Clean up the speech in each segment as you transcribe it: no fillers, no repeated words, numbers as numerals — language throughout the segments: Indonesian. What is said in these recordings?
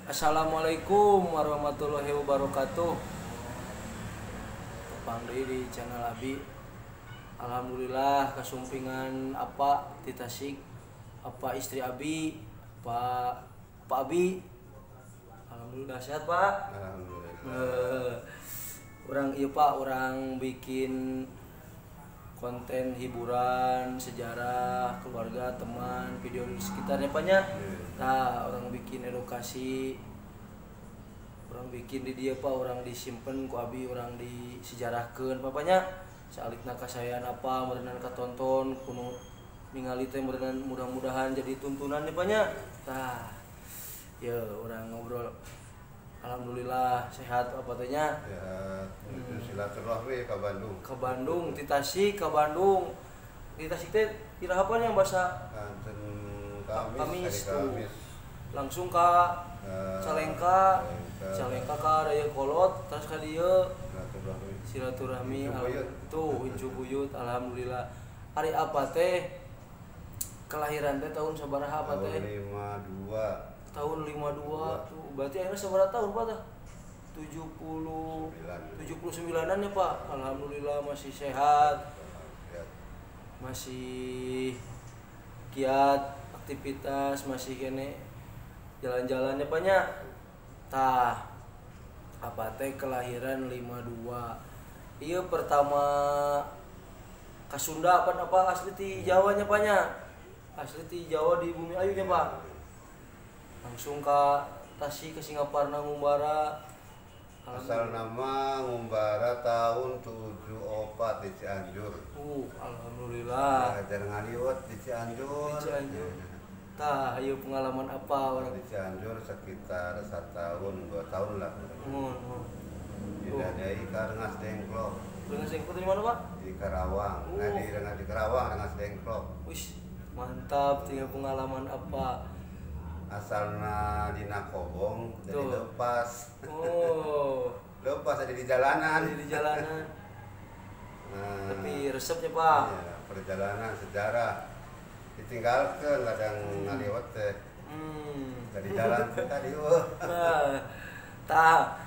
Assalamualaikum warahmatullahi wabarakatuh. Tepang deui di channel Abi. Alhamdulillah kasumpingan apa di Tasik. Apa istri Abi, Pak Abi. Alhamdulillah sehat, Pak. Alhamdulillah. Orang iya Pak, orang bikin konten hiburan, sejarah, keluarga, teman, video di sekitarnya Paknya. Nah, orang bikin edukasi, orang bikin di dia Pak, orang disimpen ku Abi, orang disejarahkeun Papanya. Salitna kasayaan apa, merenang katonton, kuno ningali teh merenang mudah-mudahan jadi tuntunan nih Paknya. Nah, ya orang ngobrol. Alhamdulillah sehat apa tehnya? Ya, silaturahmi ke Bandung. Ke Bandung, di Tasik ke Bandung. Di Tasik teh iraha yang bahasa Kanten Kamis hari tuh. Kamis. Langsung ke Calengka ka Daya Kolot, terus ka dieu silaturahmi tuh Incu Buyut. Alhamdulillah. Hari apa teh? Kelahiran teh tahun sabaraha apa teh? Tahun 52. Tahun 52 tuh. Berarti akhirnya sabaraha tahun Pak tah? 79-an ya Pak. Alhamdulillah masih sehat. Masih giat aktivitas, masih kene jalan-jalannya Paknya. Tah apa teh kelahiran 52. Iya pertama ke Sunda apa asli ti Jawanya Paknya. Asli ti Jawa di Bumi Ayu nya Pak. Langsung ke Tasik ke Singaparna ngumbara. Asal nama Ngumbara tahun 74 di Cianjur. Alhamdulillah. Belajar ngaliwat di Cianjur. Di Cianjur. Tah, ayo pengalaman apa orang di Cianjur sekitar 1 tahun 2 tahun lah. Dari Rengas Dengklok. Rengas Dengklok di mana Pak? Di Karawang. Di Karawang Rengas Dengklok. Wih, mantap. Tinggal pengalaman apa? Asalna dina Kobong jadi lepas. Lepas ada di jalanan. Nah, tapi resepnya Pak. Iya, perjalanan sejarah ditinggalkan kadang ngaliwat teh. Dari jalan tadi tah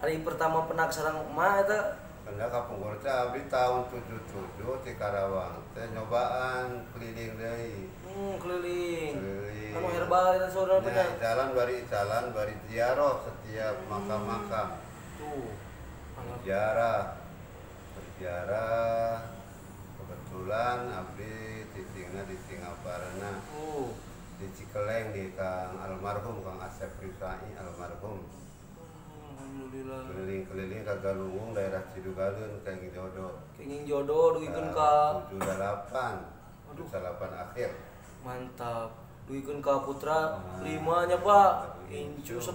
hari pertama penak sareng mah eta kena Kampung Gorca abdi tahun 77 di Karawang teh nyobaan keliling deui. Keliling. Keliling. Anu herbal eta saudara Ya, jalan bari ziarah setiap makam-makam. Tuh. Berziarah. Kebetulan abdi titingna di Singaparna. Di Cikeleng di Kang almarhum Kang Asep Rifai almarhum. Alhamdulillah. Keliling-keliling ka Galunggung daerah Cidugalun Kenging Jodoh duikeun ka 78. 78 akhir. Mantap. Duikeun ka Putra 5-nya Pak. Incu 10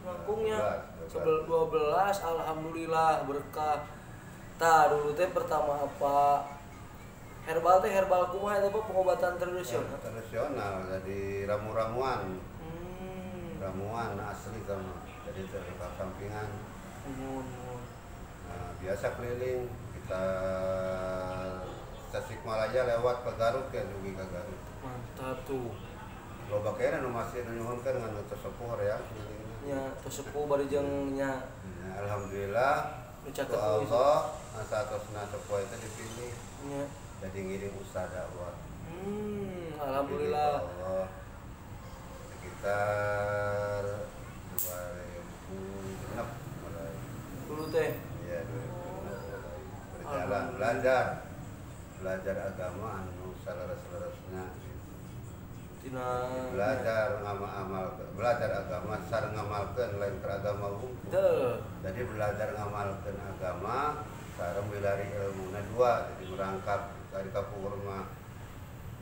langkungnya. 12 alhamdulillah berkah. Tah dulu teh pertama apa? Herbal teh herbal kumaha eta Pak pengobatan tradisional. Tradisional jadi ramuan asli sama. Jadi terdekat sampingan. Nah, biasa keliling kita Tasikmalaya lewat ke Garut ya dugi ke Garut. Mantap tuh. Loba kena nu masih nyuhunkeun ngan tesepuh ya kelilingna. Nya tesepuh bari jeung nya. Alhamdulillah. Ucakeun Allah asatosna sepuh itu dipilih. Nya. Jadi ngiring usaha dakwah. Alhamdulillah. Sekitar 2006 mulai. Dulu teh. Iya, 2006 berjalan belajar agama anu salaras-larasna. Tina belajar agama sareng ngamalkeun lain ke agama unggul. Jadi belajar ngamalkeun agama sareng milari ilmuna dua jadi merangkap dari kapur mah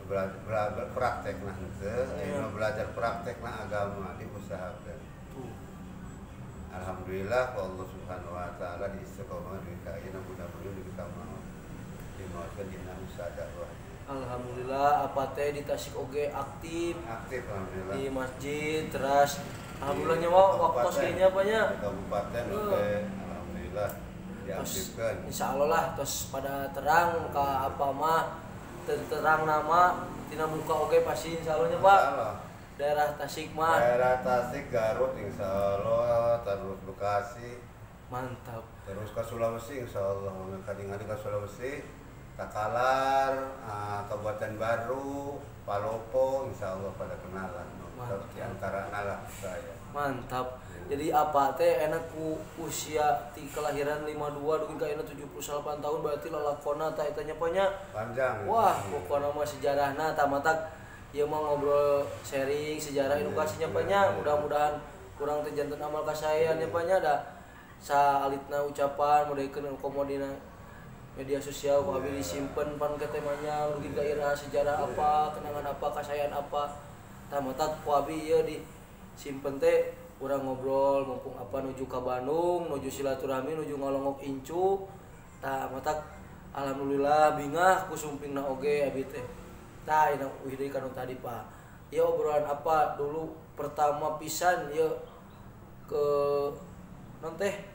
belajar praktek nah henteu belajar praktek nah agama diusahakeun. Alhamdulillah Allah Subhanahu wa taala di istiqomah di kaina mudah-mudahan di kamar dimaafkeun dina usaha dakwah. Alhamdulillah apa teh di Tasik oge aktif alhamdulillah di masjid terus alhamdulillah nyawa waktu kayaknya apanya kabupaten oke alhamdulillah diaktifkan. Insyaallah lah terus pada terang ka apa mah terang nama tina muka oge pasti insyaallah nya Pak. daerah Tasik mah. Daerah Tasik, Garut insya Allah, terus Bekasi. Mantap. Terus ke Sulawesi insya Allah, kadang-kadang ke Sulawesi, Takalar, Kabupaten Baru, Palopo insya Allah pada kenalan. Di antara nalah saya. Mantap. Jadi apa teh enak ku usia ti kelahiran 52 dugi ka 78 tahun berarti lalakona tah eta nya panya Panjang. wah pokona mah sejarahna tah matak ieu mah ngobrol sharing sejarah edukasinya panya mudah-mudahan kurang teh janten amal kasayan nya panya da saalitna ucapan modekeun komodina media sosial ku abi disimpen pan ke temanya dugi ka ira sejarah apa kenangan apa kasayan apa tah matak ku abi ieu disimpen teh urang ngobrol mumpung apa nuju ka Bandung nuju silaturahmi nuju ngalongok incu tah matak alhamdulillah bingah ku sumpingna oge abi teh tah ina deui kanu tadi Pak ieu obrolan apa dulu pertama pisan ieu ke non teh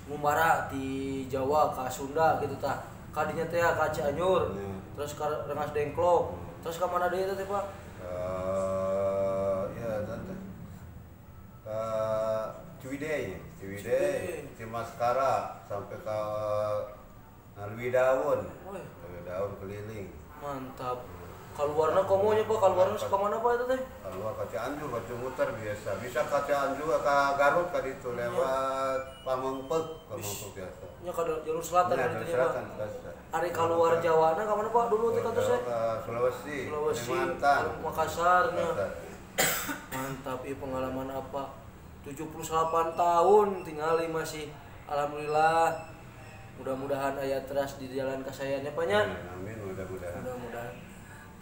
ngumara di Jawa ka Sunda gitu tah kadinya teh ka Cianjur terus ka Rengas Dengklok terus ka mana deui teh Pak ya tante Ciwidey, Cimaskara sampai ke Lwi Daun keliling. Mantap. Keluarna komonya Pak, keluarna ke mana Pak itu teh? Keluar ke Cianjur, ke Cimuter biasa. Bisa ke Cianjur, ke Garut ke ditu lewat Pamengpeuk biasa. Nya ka jalur selatan ka ditu nya Pak. Ari keluar Jawa na ka mana Pak dulu teh katos teh? Sulawesi, Kalimantan, Makassar nya. Mantap, ieu pengalaman apa? 78 tahun tinggal masih alhamdulillah. Mudah-mudahan aya teras di jalan kasayannya Pak nya. Amin, mudah-mudahan.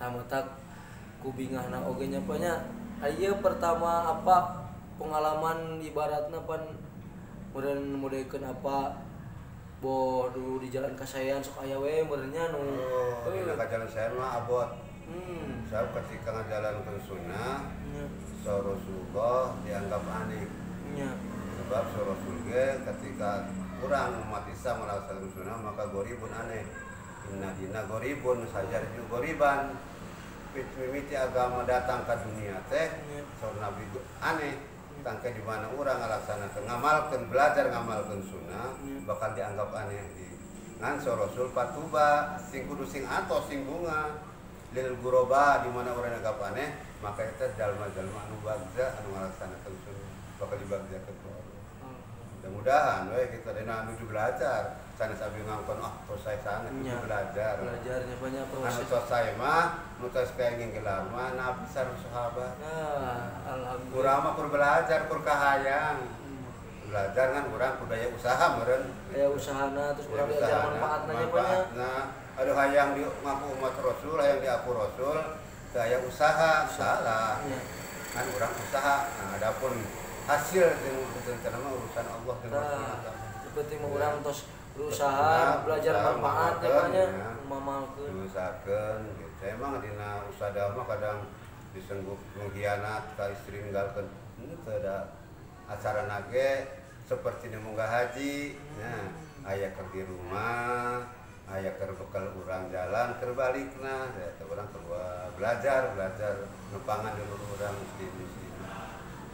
Tamatak kubingahna oge nya Pak nya. Aya pertama apa pengalaman ibaratna pan mudekeun apa boh dulu di jalan kasayan sok aya we meureunnya nu. Dina ka jalan saya mah abot. Saya ketika ngajalankeun sunnah, Rasulullah dianggap aneh. Sebab Rasulullah ketika kurang umat Islam melaksanakan sunnah maka goribun aneh. Inna dina goribun sajarju goriban. Mimiti agama datang ke dunia teh, Nabi aneh. Tangke di mana orang ngalaksanakeun ngamalkeun belajar ngamalkeun sunnah bakal dianggap aneh di ngan Rasul patuba sing kudu sing atos sing bunga lil guroba di mana orang anggap aneh maka itu jalma-jalma anu bagja anu ngalaksanakeun sunnah bakal dibagjakeun ku Allah. Mudah-mudahan we kita dina nuju belajar sanes abi ngangkon tos saya sana nuju belajarnya banyak proses. Anu tos saya mah nu tos kenging gelar mah nabi sareng sahabat. Alhamdulillah. Urang mah kur belajar kur kahayang. Belajar kan urang kudu aya usaha meureun. Aya usahana terus urang diajar manfaatna nya banyak. Aduh hayang di ngaku umat Rasul, hayang diaku Rasul, teu aya usaha, salah. Kan urang usaha. Nah, adapun hasil jeung mah urusan Allah jeung Rasul. Penting mah urang tos berusaha belajar manfaatnya mamalkeun. Usahakeun gitu. Emang dina usaha mah kadang disengguk mengkhianat ka istri ninggalkeun. Teu ada acara nage seperti di munggah haji. Nah, aya keur di rumah, aya keur bekal urang jalan keur balikna, ya urang keluar belajar nepangan dulu urang muslim.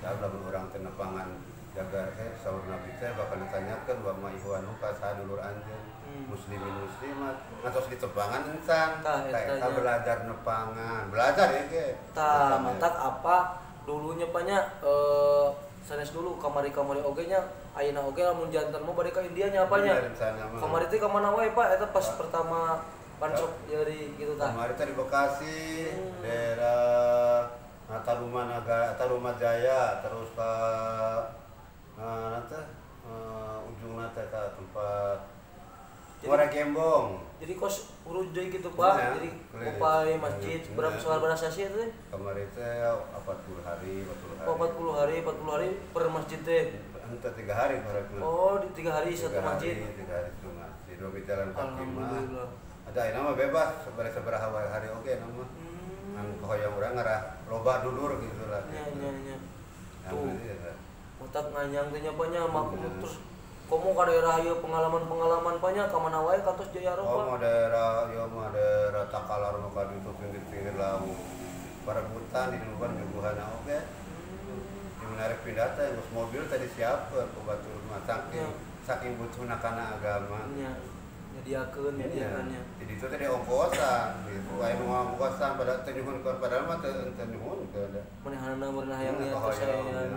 Kalau urang teh nepangan jaga saur Nabi teh bakal ditanyakeun wa ma ihwanuka sadulur anjeun muslimin muslimat ngantos ditepangan encan eta belajar nepangan belajar ya ge tah matak apa dulunya banyak sanes dulu kamari oge nya ayeuna oge lamun janten mah bade ka India nya apanya kamari teh ka mana wae Pak eta pas pertama pansok dari gitu tah kamari teh di Bekasi daerah Taruma Jaya terus ke ujung nate ke tempat Muara Gembong. Jadi kos urut deui gitu Pak. Ya, jadi upai masjid berapa soal berasa sih itu? Kemarin teh 40 hari. Oh 40 hari per masjid teh. Ente 3 hari baratna. Oh di 3 hari satu masjid. 3 hari satu masjid. Dua jalan kaki mah. Ada nama bebas sabaraha hari oge nama. Anu hoyong urang ngarah loba dulur gitu lah. Nya. Tuh. Otak nganyang teh nya banyak maku terus komo ka daerah ieu pengalaman banyak ka mana wae katos Jaya Roba. Oh, daerah Takalar mah ka ditu pinggir-pinggir laut. parabutan di luar nyuguhan oke. Di menarik pindah teh bos mobil tadi siapa ke batur rumah saking butuhna kana agama. Nyediakeun nyediakannya. Jadi itu tadi ongkosan gitu. Aya nu ongkosan pada teu nyuhunkeun padahal mah teu nyuhunkeun. Manehna meunah hayang niat kesaean.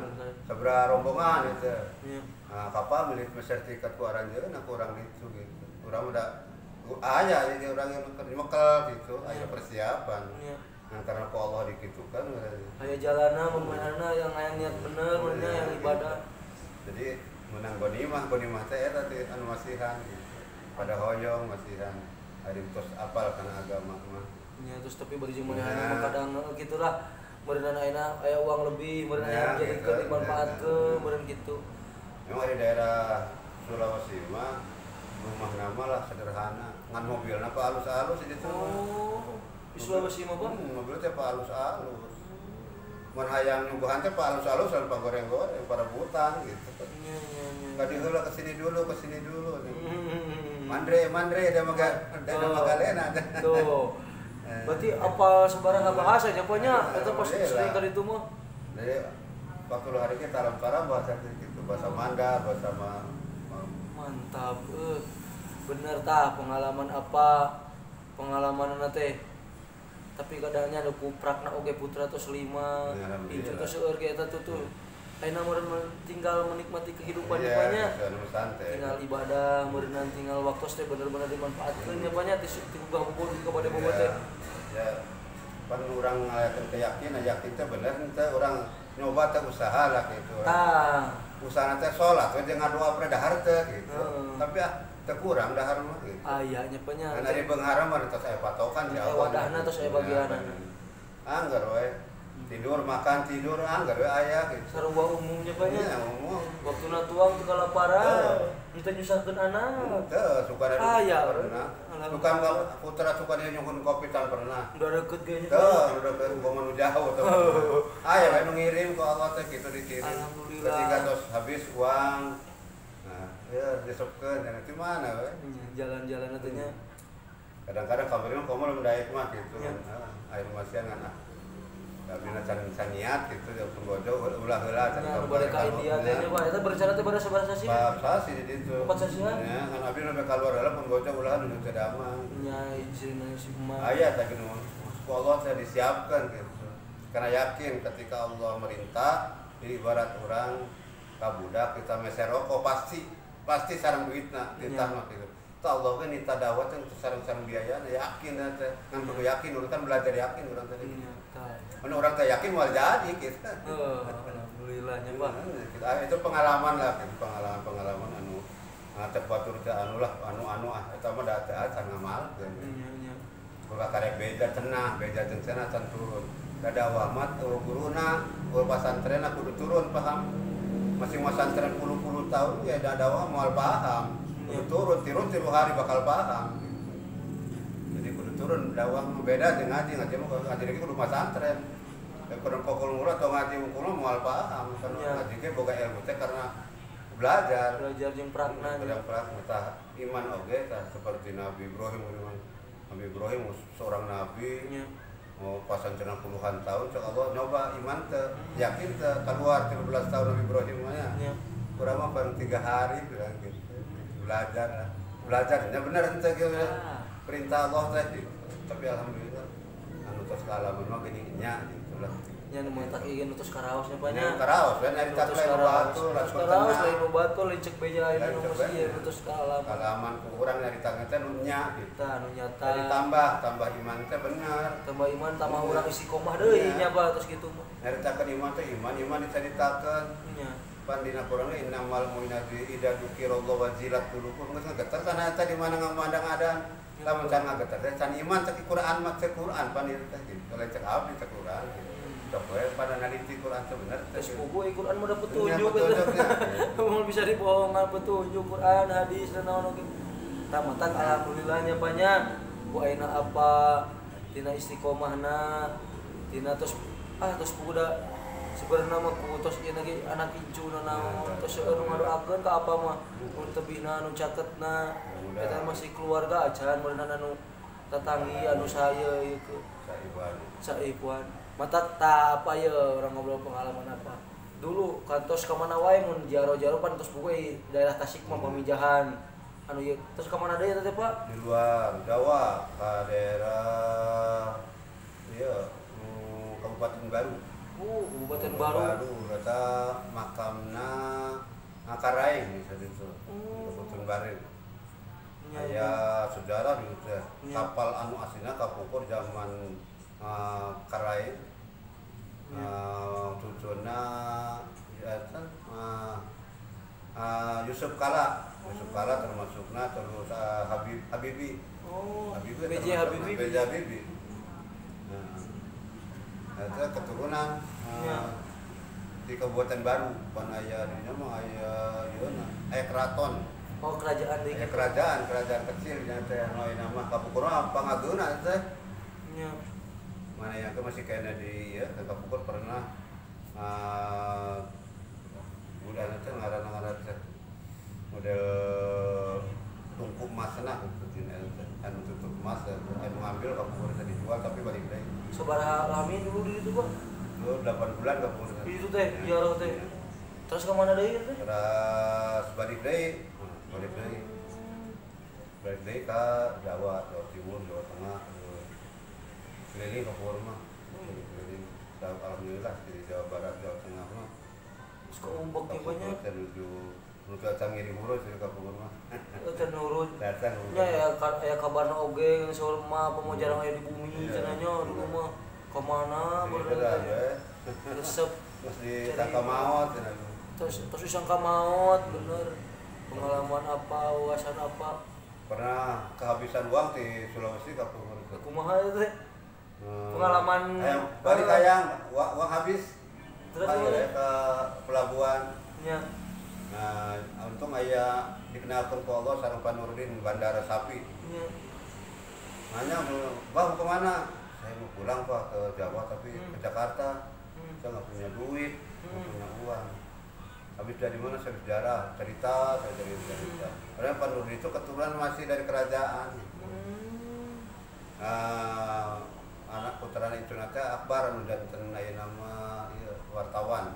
Sabaraha rombongan itu. Nya. Nah, kapal milik sertifikat ku aranjeun aku urang itu gitu. Urang udah aya jadi urang yang mekel gitu, aya persiapan. Nah, karena ku Allah dikitukan aya jalana meunahna yang hayang niat bener, meunah yang ibadah. Jadi menang gonimah teh eta teh anu masihan gitu. Pada hoyong masihan hari terus apal kana agama mah. Nya terus tapi bari jeung manehna kadang gitulah. Meureunna aya uang lebih, meureunna yang jadikeun dimanfaatkeun, meureun gitu. Memang di daerah Sulawesi mah rumah nama lah sederhana, ngan mobilnya pak halus-halus itu. Oh, di Sulawesi mah bang? Mobil teh pak halus-halus. Mun hayang nyuguhan teh pak halus-halus dan pak goreng-goreng pada butan gitu. Enggak diheula kesini dulu. Mandre ada Magalena. Tuh. Berarti apa sebarang bahasa Japanya eta pas sering kali itu mah. Jadi waktu hari kita taram-taram bahasa gitu, bahasa Manda, bahasa mantap. Bener tah pengalaman teh. Tapi kadangnya ada kuprakna oge putra tos 5, incu tos seueur ge eta tuh. Ayeuna meureun tinggal menikmati kehidupan banyak. Tinggal ibadah, meureun tinggal waktu teh bener-bener dimanfaatkeun nya banyak ti gabung kepada bobotoh teh. Ya, pan urang ngayakeun keyakinan teh bener teh urang nyoba teh usaha lah gitu. Tah. Usaha teh salat we jeung ngadoa pre dahar teh gitu. Tapi teu kurang dahar mah gitu. Aya nya nya. Kan ari beunghara mah tos aya patokan di awal. Wadahna tos aya bagianna. Anggar we. Tidur makan anggar we aya gitu. Sarua umumnya banyak. Ya, umum. Waktuna tuang teu kalaparan. Kita nyusahkeun anak. Teu suka ada. Aya pernah. Tukang putra suka dia nyuhun kopi tan pernah. Udah deket kayaknya. Teu, udah deket komo jauh tuh. Aya we nu ngirim ku Allah teh kitu dikirim. Alhamdulillah. Ketika tos habis uang. Nah, ya disopkeun dan itu mana we? Jalan-jalan teh nya. Kadang-kadang kabarnya komo leuwih daek mah gitu. Air masian kan. Kabina can niat gitu ya penggojo ulah heula can balik ka India teh nya Pak eta berencana teh pada sabar sasi. Sasi di ditu. 4 sasian. Ya, kan abi nu keluar heula penggojo ulah nu teu damang. Nya izin si emak. Aya teh nu Allah teh disiapkan gitu. Karena yakin ketika Allah merintah ibarat orang kabudak kita meser rokok pasti sareng duitna titah mah gitu. Allah kan nita dawat yang sareng-sareng biayana yakin teh kan perlu yakin urang kan belajar yakin urang teh. Mana orang teh yakin moal jadi gitu. Alhamdulillah nya Pak. Itu pengalaman lah, pengalaman anu terbatur teh anu eta mah da teh acan ngamalkeun. Nya. Boga karek beja cenah jeung cenah can turun. Dada wamat guruna, guru pasantren kudu turun paham. Masing pasantren 10 tahun ya dada wa moal paham. Kudu turun tiru hari bakal paham. Jadi kudu turun dakwah beda jeung ngaji mah ngaji lagi kudu pasantren. Kudu pokol murah atau ngaji unggul moal paham karena ngaji ge boga ilmu teh karena belajar jeung prakna. Tah iman oge tah seperti Nabi Ibrahim seorang nabi. Mau pasantren puluhan tahun cak Allah nyoba iman teh yakin teh keluar 13 tahun Nabi Ibrahim mah ya. Kurang mah baru 3 hari bilang gitu. Belajarnya bener ente gitu perintah Allah tadi tapi alhamdulillah anu tos kaalaman mah geuning nya gitulah nya nu mantap ingin utus karaosnya banyak karaos dan nyari tak lain batu karaos lain batu licek beja aya nu mesti utus kaalaman ku urang nyari tangan teh nu nya gitu nu nyata tambah iman teh bener tambah iman tambah urang istiqomah deui nya Pak terus kitu mah nyaritakeun iman teh iman dicaritakeun nya pandina Qur'an innamal mu'minatu idza dzukirallahu wajilat qulubuhum getar kana eta di mana ngamandang adan lamun can ngageter teh can iman cek Qur'an mah cek Qur'an pandina teh gitu kalau cek abdi cek Qur'an coba pada naliti Qur'an teh bener teh buku Qur'an mah petunjuk mau bisa dibohongan petunjuk Qur'an hadis dan naon oge tamatan alhamdulillahnya banyak ku ayeuna apa tina istiqomahna tina terus budak sebenarnya mah kutos ieu lagi anak incuna naon tos seueur ngadoakeun ka apa mah mun tebihna anu caketna eta masih keluarga acan meureunna anu tatangi anu saya ieu ke saipuan Mata tak apa ya orang ngobrol pengalaman apa. Dulu kantos ka mana wae mun jaro-jaro pan tos buku daerah Tasik mah pamijahan. Anu ieu terus ka mana deui teh Pak? Di luar Jawa ke daerah Kabupaten Baru. Kabupaten Baru. Kata makamna Ngakaraeng bisa itu. Kabupaten Baru. Ya sejarah gitu teh. Kapal anu aslina kapungkur zaman Karaeng. Cucuna Yusuf Kala termasukna terus Habibie. B.J. Habibie. Itu keturunan di Kabupaten Baru, pan aya dinya mah aya keraton. Oh, kerajaan deui. Kerajaan kecil nya teh nama Kapukur pangageuna teh. Nya. Mana yang masih kena di Kapukur pernah bulan teh ngaran teh model tungku emasna gitu anu tutup emas anu ngambil Kapukur teh dijual tapi balik deui. Sabaraha lami dulu di itu, Pak? 8 bulan Kapukur. Itu teh, ziarah teh. Terus ke mana deui teh? Terus balik deui ke Jawa Timur, Jawa Tengah, keliling Kapukur mah. Keliling. Alhamdulillah di Jawa Barat, Jawa Tengah mah. Terus ke Umbok yang banyak. Menuju Cangiri Murus di Kapukur mah. Can nurut. Datang. Ya kabarna oge saur mah pamo jarang aya di bumi cenanya dulu mah. Ka mana bener resep terus di tangka maut terus disangka maut bener. Pengalaman apa, wawasan apa? Pernah kehabisan uang di Sulawesi Kapukur. Kumaha itu teh? Pengalaman balik kayang uang habis. Terus ke pelabuhan. Nya. Nah, untung aya dikenalkan ke Allah sareng Panurdin Bandara Sapi. Nya. Nanya, "Bang, ke mana?" "Saya mau pulang, Pak, ke Jawa tapi ke Jakarta. Saya nggak punya duit, nggak punya uang." "Habis dari mana?" "Saya sejarah, cerita." Karena Panurdin itu keturunan masih dari kerajaan. Anak putranya itu nanti Akbar anu janten aya nama wartawan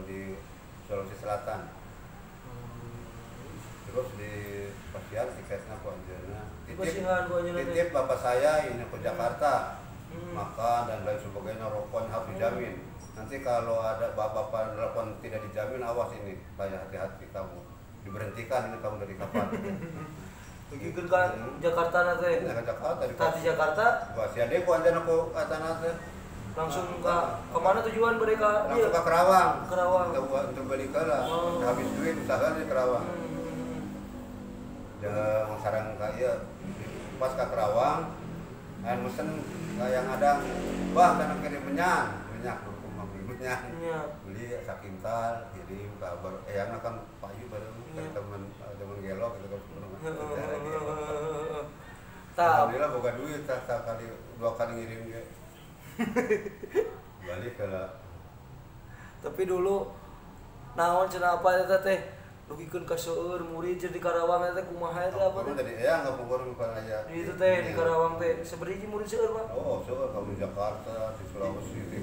di Sulawesi Selatan. Terus di pasian tiketnya ku anjeunna. Titip bapak saya ini ke Jakarta. Makan dan lain sebagainya, rokok harus dijamin. Nanti kalau ada bapak-bapak telepon tidak dijamin, awas ini, banyak hati-hati kamu. Diberhentikan ini kamu dari kapal. Begitukan kan Jakarta nanti. Jakarta di Jakarta. Gua si ade ku anjeunna ku atana teh. Langsung ke mana tujuan mereka? Langsung ke Kerawang. Untuk balik lah. Habis duit usaha di Kerawang. Jeung sareng ka ieu pas ka Kerawang aya mesen yang ada kana kirim minyak rumah minyak. Beli sakintal kirim kabar eyangna kan payu bareng teman gelok gitu kan. Alhamdulillah boga duit kali 2 kali ngirim ge. Balik kala. Tapi dulu naon cenah apa eta teh? Lugikeun ka seueur murid di Karawang teh kumaha eta apa teh? Tadi enggak pungkur bukan aya. Itu teh di Karawang teh sabaraha murid seueur, Pak? Oh, seueur kamu di Jakarta, di Sulawesi, di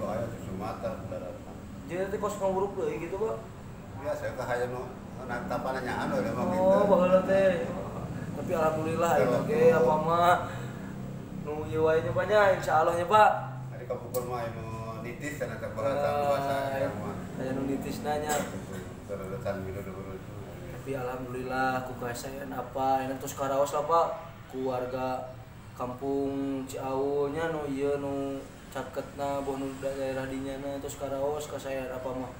aya di Sumatera, daratan. Jadi teh kos nguruk deui gitu, Pak? Biasa ka hayang nu natapan nyaan we mah gitu. Oh, baheula teh. Tapi alhamdulillah ieu ge apa mah nu ieu wae nya banyak insyaallah nya, Pak. Ari Kapukur mah anu nitis cenah teh bahasa mah. Aya nu nitis nanya. Tapi alhamdulillah ku kasayan apa enak terus karaos lah Pak keluarga kampung Ciawu nya nu ieu nu caketna boh nu daerah dinyana terus karaos kasayan apa mah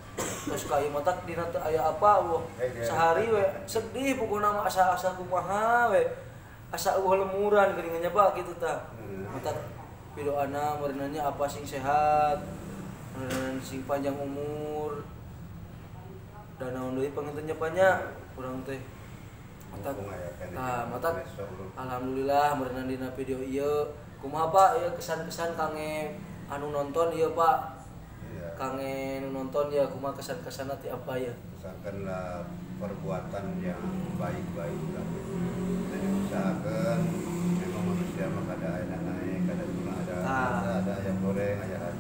terus ka ieu mah tak dina teh aya apa boh sehari we sedih pokona mah asa-asa kumaha we asa eueuh lemuran geuningannya Pak kitu tah mata pidoana meureunanya apa sing sehat meureun sing panjang umur dan naon deui pangintennya banyak urang teh mata alhamdulillah meureunna dina video ieu kumaha Pak ieu kesan-kesan kange anu nonton ieu Pak kange nu nonton ya kumaha kesan-kesanna ti apa ya usahakanlah perbuatan yang baik-baik lah dan usahakan memang manusia mah kada naik kada cuma ada ayam goreng aya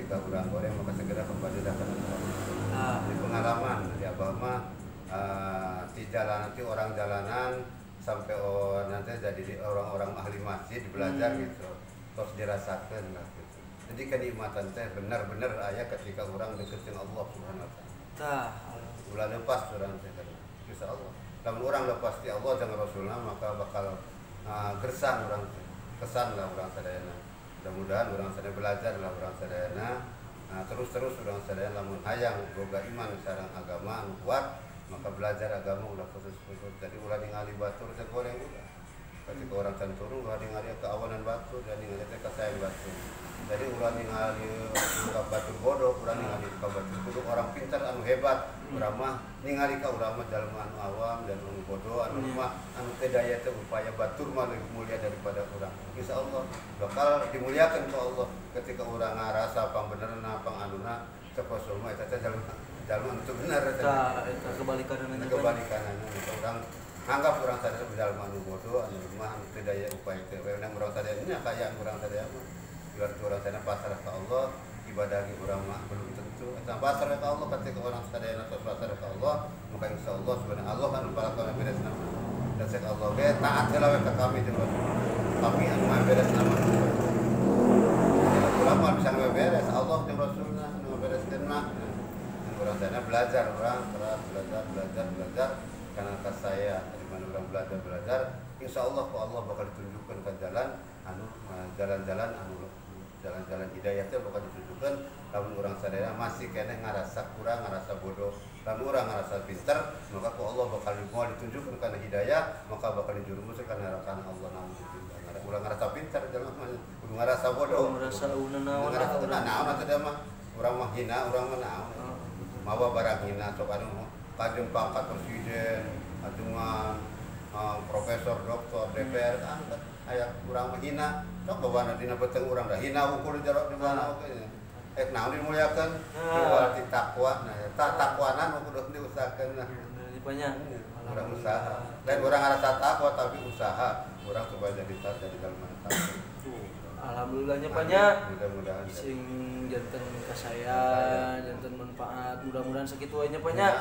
ketika orang goreng maka segera kembali datang di pengalaman di Abama di jalan nanti orang jalanan sampai nanti jadi orang-orang ahli masjid belajar gitu terus dirasakan lah gitu. Jadi kenikmatan teh benar-benar ayah ketika orang deketin Allah Subhanahu wa taala. Ulah lepas orang teh insya Allah. Kalau orang lepas di Allah dan Rasulnya maka bakal gersang orang teh. Kesan lah orang sadayana. Mudah-mudahan orang sadayana belajar lah orang sadayana. Terus orang sadayana lamun hayang boga iman sareng agama anu kuat maka belajar agama ulah khusus. Jadi ulah ningali batur teh goreng ulah. Ketika orang can turun ulah ningali keawanan batur dan ningali teh kasayan batur. Jadi ulah ningali ka batur bodoh, ulah ningali ka batur kudu orang pintar anu hebat. Urang mah ningali ka urang mah jalma anu awam dan anu bodoh anu mah anu teu daya teh upaya batur mah lebih mulia daripada urang. Insyaallah bakal dimuliakan ku Allah ketika urang ngarasa pambenerna panganuna cepat mah eta teh jalma itu benar eta kebalikanana orang anggap orang sadar jalma anu bodoh anu mah anu teu daya upaya teh wenang urang sadar nya kaya urang sadar mah biar orang sadar pasrah ka Allah ibadah ge urang mah belum tentu eta pasrah ka Allah ketika orang sadar atau pasrah ka Allah maka insyaallah subhanahu Allah anu palakona beres nama dan sek Allah ge taat heula we ka kami jeung kami anu mah beres nama ulama bisa beres Allah jeung Rasulna anu bereskeun mah orang sana belajar orang terus belajar karena kata saya dari mana orang belajar insya Allah Allah bakal ditunjukkan ke jalan-jalan hidayah itu bakal ditunjukkan kalau orang sadaya masih kena ngerasa kurang ngerasa bodoh kalau orang ngerasa pintar maka Allah bakal mau ditunjukkan karena hidayah maka bakal dijurumuskan karena rekan Allah namun orang ngerasa pintar jangan ngerasa bodoh ngerasa orang mah hina orang mah mawa barang hina sok anu kajeng pangkat presiden atungan profesor doktor DPR angkat aya urang mah hina sok bawana dina beteng urang dah hina ukur jarok di mana oke naon dimuliakeun jual di takwa nah takwanan kudu diusahakeun nah banyak urang usaha lain urang ngarasa takwa tapi usaha urang coba jadi dalam takwa. Alhamdulillahnya banyak mudah-mudahan sing janten kasayan janten manfaat mudah-mudahan sakitu nya banyak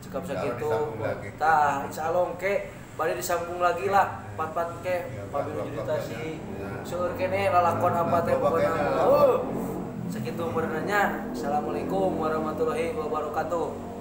cekap sakitu tah insyaallah ke bari disambung lagi lah pat-pat ke pabila meditasi seueur kene lalakon apa teh pokona sakitu beunanya. Assalamualaikum warahmatullahi wabarakatuh.